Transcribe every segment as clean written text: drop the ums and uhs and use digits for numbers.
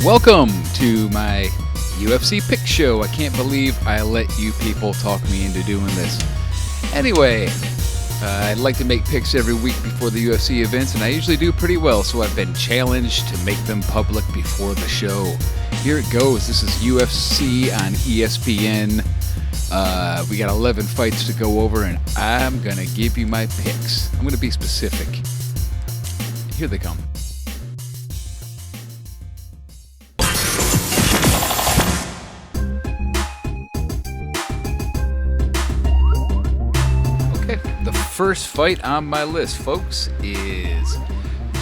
Welcome to my UFC pick show. I can't believe I let you people talk me into doing this. Anyway, I'd like to make picks every week before the UFC events, and I usually do pretty well, so I've been challenged to make them public before the show. Here it goes. This is UFC on ESPN. We got 11 fights to go over, and I'm going to give you my picks. I'm going to be specific. Here they come. First fight on my list, folks, is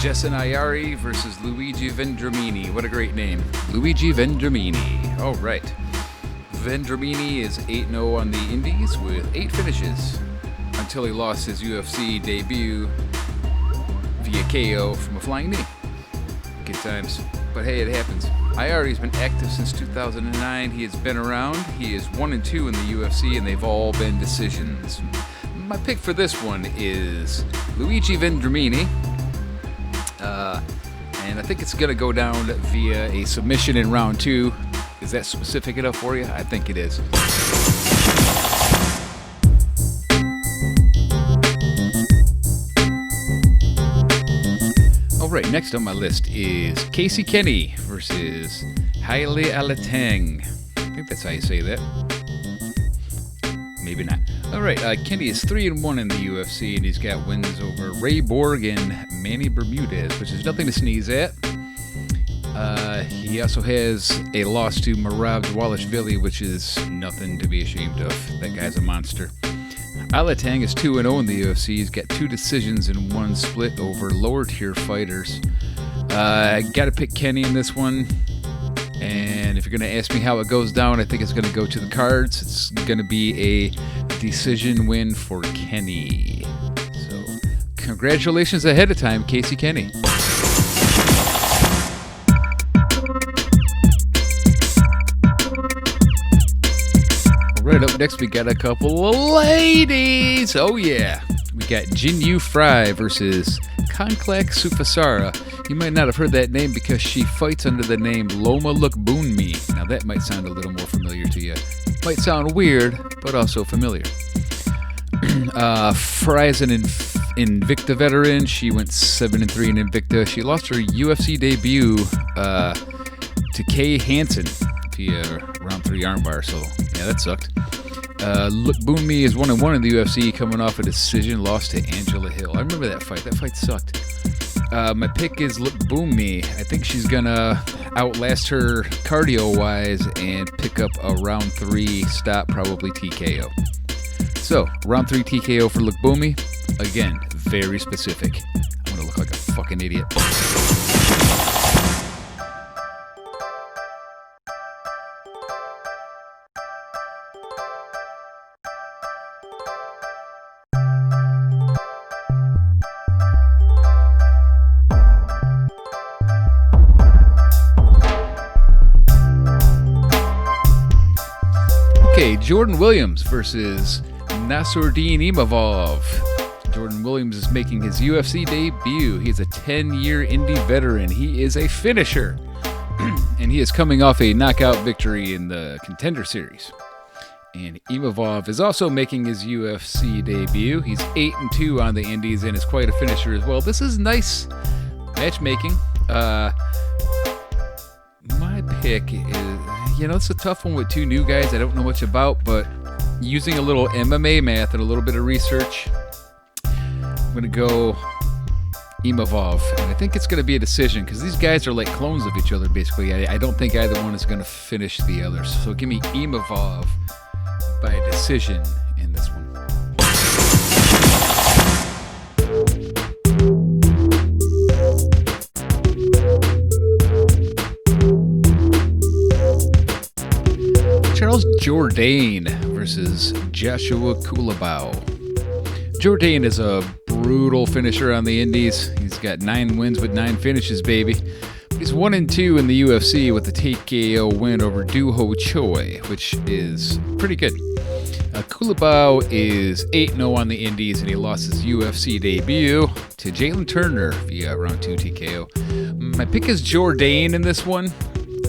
Jason Ayari versus Luigi Vendramini. What a great name. Luigi Vendramini. All right. Vendramini is 8-0 on the Indies with 8 finishes until he lost his UFC debut via KO from a flying knee. Good times. But hey, it happens. Ayari's been active since 2009. He has been around. He is 1-2 in the UFC, and they've all been decisions. My pick for this one is Luigi Vendramini, and I think it's going to go down via a submission in round 2. Is that specific enough for you? I think it is. All right, next on my list is Kenney versus Haile Alateng. I think that's how you say that. Maybe not. All right, Kenney is 3-1 in the UFC, and he's got wins over Ray Borg and Manny Bermudez, which is nothing to sneeze at. He also has a loss to Merab Dvalishvili, which is nothing to be ashamed of. That guy's a monster. Alateng is 2-0 in the UFC. He's got 2 decisions and 1 split over lower-tier fighters. I got to pick Kenney in this one. And if you're going to ask me how it goes down, I think it's going to go to the cards. It's going to be a decision win for Kenney. So, congratulations ahead of time, Kenney. Right up next, we got a couple of ladies. Oh, yeah. We got Jinyu Fry versus Konklak Sufasara. You might not have heard that name because she fights under the name Loma Lookboonmi. Now that might sound a little more familiar to you. Might sound weird, but also familiar. Fry is an Invicta veteran. She went 7-3 in Invicta. She lost her UFC debut to Kay Hansen via round 3 armbar. So yeah, that sucked. Lookboonmi is 1-1 in the UFC, coming off a decision loss to Angela Hill. I remember that fight. That fight sucked. My pick is Lookboonmi. I think she's gonna outlast her cardio-wise and pick up a round 3 stop, probably TKO. So, round 3 TKO for Lookboonmi. Again, very specific. I'm gonna look like a fucking idiot. Jordan Williams versus Nasruddin Imavov. Jordan Williams is making his UFC debut. He's a 10-year indie veteran. He is a finisher. And he is coming off a knockout victory in the Contender Series. And Imavov is also making his UFC debut. He's 8-2 on the indies and is quite a finisher as well. This is nice matchmaking. My pick is... it's a tough one with 2 new guys I don't know much about, but using a little MMA math and a little bit of research, I'm going to go Imavov. And I think it's going to be a decision because these guys are like clones of each other, basically. I don't think either one is going to finish the other. So give me Imavov by a decision in this one. Charles Jourdain versus Joshua Kulabao. Jourdain is a brutal finisher on the indies. He's got 9 wins with 9 finishes, baby. He's 1-2 in the UFC with a TKO win over Doo Ho Choi, which is pretty good. Kulabao is 8-0 on the indies, and he lost his UFC debut to Jalen Turner via round 2 TKO. My pick is Jourdain in this one.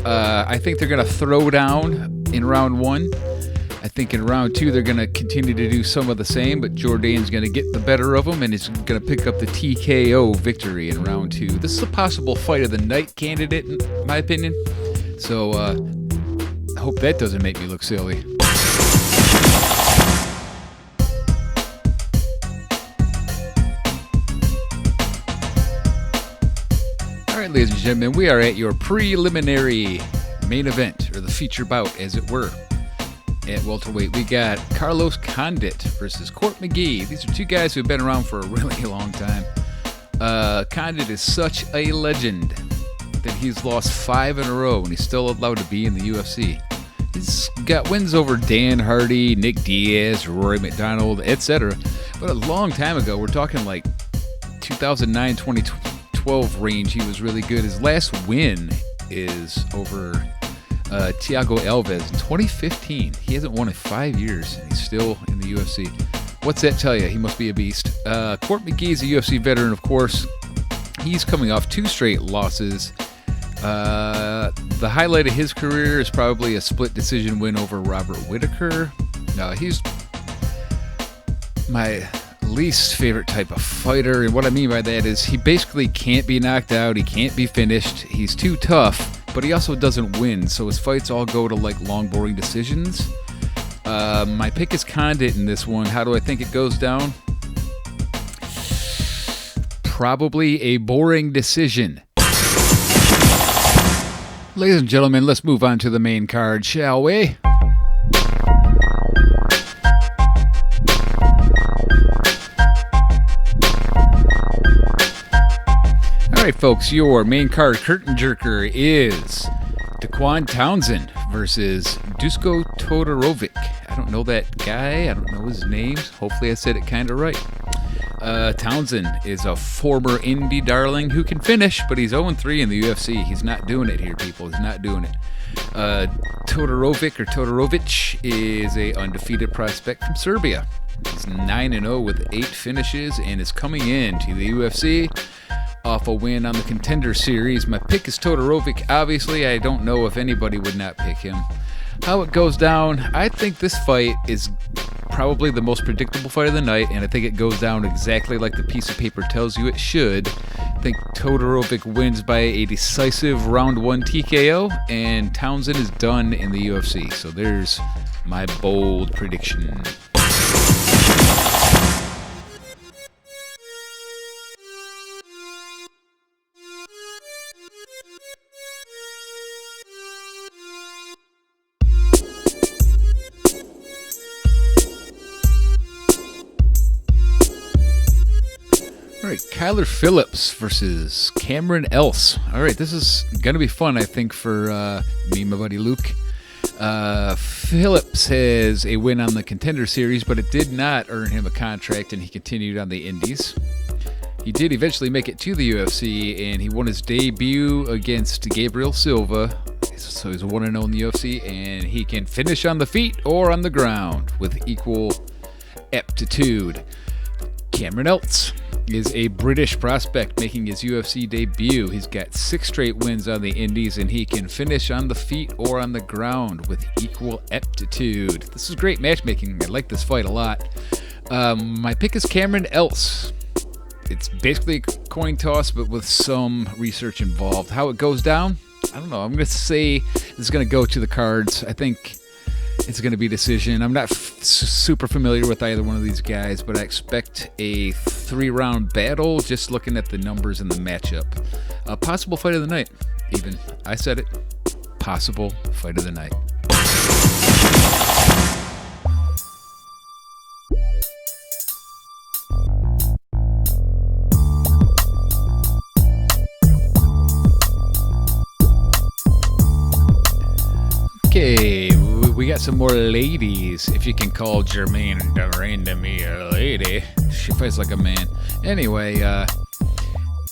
I think they're going to throw down in round 1. I think in round 2 they're going to continue to do some of the same, but Jourdain's going to get the better of him and is going to pick up the TKO victory in round 2. This is a possible fight of the night candidate, in my opinion. So I hope that doesn't make me look silly. All right, ladies and gentlemen, we are at your preliminary main event, or the feature bout, as it were. At welterweight, we got Carlos Condit versus Court McGee. These are two guys who have been around for a really long time. Condit is such a legend that he's lost 5 in a row and he's still allowed to be in the UFC. He's got wins over Dan Hardy, Nick Diaz, Rory McDonald, etc. But a long time ago, we're talking like 2009, 2012 range, he was really good. His last win is over Thiago Alves in 2015. He hasn't won in 5 years, and he's still in the UFC. What's that tell you? He must be a beast. Court McGee is a UFC veteran, of course. He's coming off 2 straight losses. The highlight of his career is probably a split decision win over Robert Whittaker. He's my least favorite type of fighter, and what I mean by that is he basically can't be knocked out, he can't be finished, he's too tough, but he also doesn't win, so his fights all go to like long, boring decisions. My pick is Condit in this one. How do I think it goes down? Probably a boring decision. Ladies and gentlemen, let's move on to the main card, shall we? Alright folks, your main card curtain jerker is Dequan Townsend versus Dusko Todorovic. I don't know that guy, I don't know his name. Hopefully I said it kind of right. Townsend is a former indie darling who can finish, but he's 0-3 in the UFC. He's not doing it here, people. He's not doing it. Todorovic is a undefeated prospect from Serbia. He's 9-0 with 8 finishes and is coming into the UFC off a win on the Contender Series. My pick is Todorovic. Obviously, I don't know if anybody would not pick him. How it goes down, I think this fight is probably the most predictable fight of the night, and I think it goes down exactly like the piece of paper tells you it should. I think Todorovic wins by a decisive round 1 TKO, and Townsend is done in the UFC. So there's my bold prediction. All right, Kyler Phillips versus Cameron Else. All right, this is going to be fun, I think, for me and my buddy Luke. Phillips has a win on the Contender Series, but it did not earn him a contract, and he continued on the Indies. He did eventually make it to the UFC, and he won his debut against Gabriel Silva. So he's 1-0 in the UFC, and he can finish on the feet or on the ground with equal aptitude. Cameron Else is a British prospect making his UFC debut. He's got 6 straight wins on the Indies, and he can finish on the feet or on the ground with equal aptitude. This is great matchmaking. I like this fight a lot. My pick is Cameron Else. It's basically a coin toss, but with some research involved. How it goes down? I don't know. I'm going to say this is going to go to the cards. I think it's going to be decision. I'm not super familiar with either one of these guys, but I expect a 3-round battle just looking at the numbers in the matchup. A possible fight of the night, even. I said it. Possible fight of the night. Okay, we got some more ladies, if you can call Jermaine Durandamy a lady. She fights like a man. Anyway,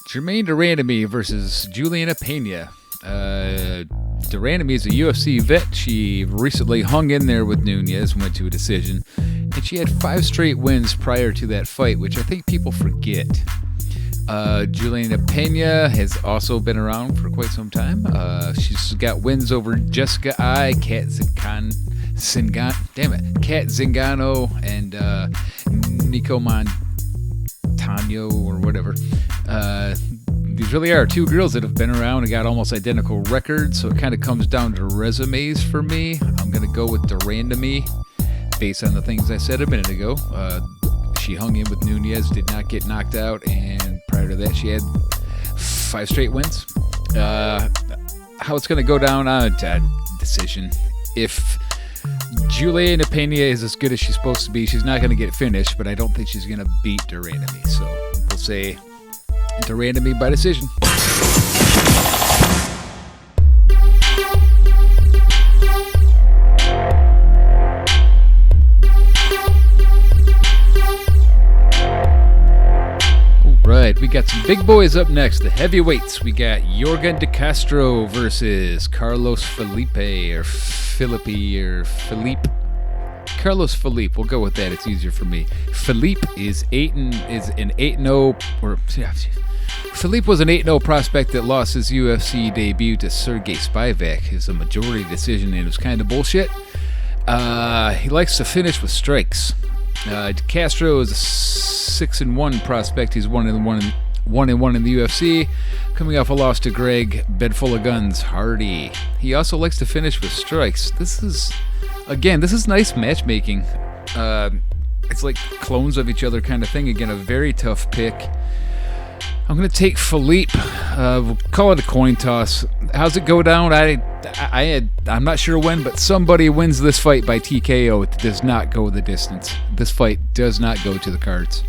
Jermaine Durandamy versus Juliana Pena. Durandamy is a UFC vet. She recently hung in there with Nunez and went to a decision. And she had 5 straight wins prior to that fight, which I think people forget. Juliana Pena has also been around for quite some time. She's got wins over Jessica Kat Zingano, and Nico Montano or whatever. These really are two girls that have been around and got almost identical records, so it kind of comes down to resumes for me. I'm going to go with Vendramini based on the things I said a minute ago. She hung in with Nunez, did not get knocked out, and prior to that she had 5 straight wins. How it's going to go down on a decision. If Juliana Pena is as good as she's supposed to be, she's not going to get finished, but I don't think she's going to beat Vendramini. So we'll say Vendramini by decision. Right, we got some big boys up next, the heavyweights. We got Jorge De Castro versus Carlos Filipe or Filipe. Carlos Filipe, we'll go with that. It's easier for me. Filipe is an 8-0 or Filipe was an 8-0 prospect that lost his UFC debut to Sergey Spivak. It was a majority decision and it was kind of bullshit. He likes to finish with strikes. De Castro is a 6-1 prospect. He's 1-1 in the UFC, coming off a loss to Greg Bedful of Guns Hardy. He also likes to finish with strikes. This is nice matchmaking. It's like clones of each other kind of thing. Again, a very tough pick. I'm going to take Filipe. We'll call it a coin toss. How's it go down? I'm not sure when, but somebody wins this fight by TKO. It does not go the distance. This fight does not go to the cards.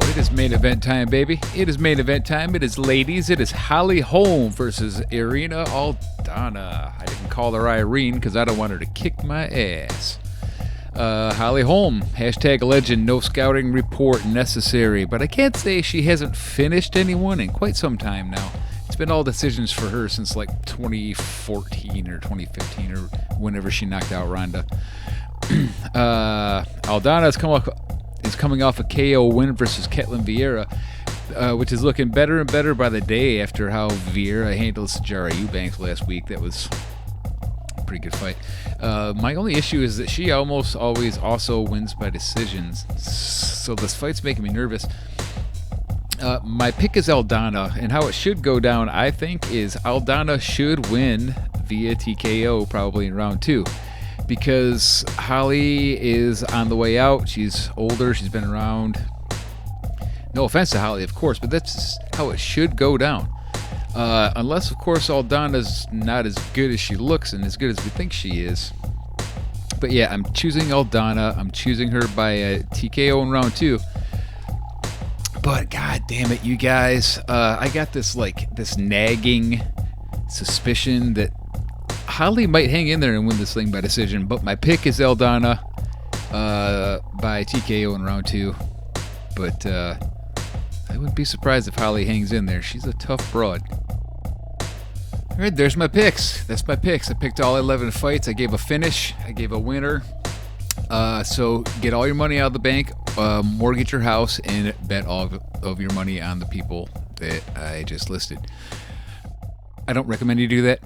It is main event time, baby. It is main event time. It is ladies. It is Holm versus Irina Aldana. I didn't call her Irene because I don't want her to kick my ass. Holm, hashtag legend, no scouting report necessary. But I can't say she hasn't finished anyone in quite some time now. It's been all decisions for her since like 2014 or 2015 or whenever she knocked out Ronda. Aldana is coming off a KO win versus Ketlin Vieira, which is looking better and better by the day after how Vieira handled Sajara Eubanks last week. That was a pretty good fight. My only issue is that she almost always also wins by decisions, so this fight's making me nervous. My pick is Aldana, and how it should go down, I think, is Aldana should win via TKO probably in round 2. Because Holly is on the way out. She's older. She's been around. No offense to Holly, of course, but that's how it should go down. Unless, of course, Aldana's not as good as she looks and as good as we think she is. But yeah, I'm choosing Aldana. I'm choosing her by a TKO in round 2. But god damn it, you guys. I got this nagging suspicion that Holly might hang in there and win this thing by decision, but my pick is Aldana by TKO in round 2. But I wouldn't be surprised if Holly hangs in there. She's a tough broad. All right, there's my picks. That's my picks. I picked all 11 fights. I gave a finish. I gave a winner. So get all your money out of the bank, mortgage your house, and bet all of your money on the people that I just listed. I don't recommend you do that.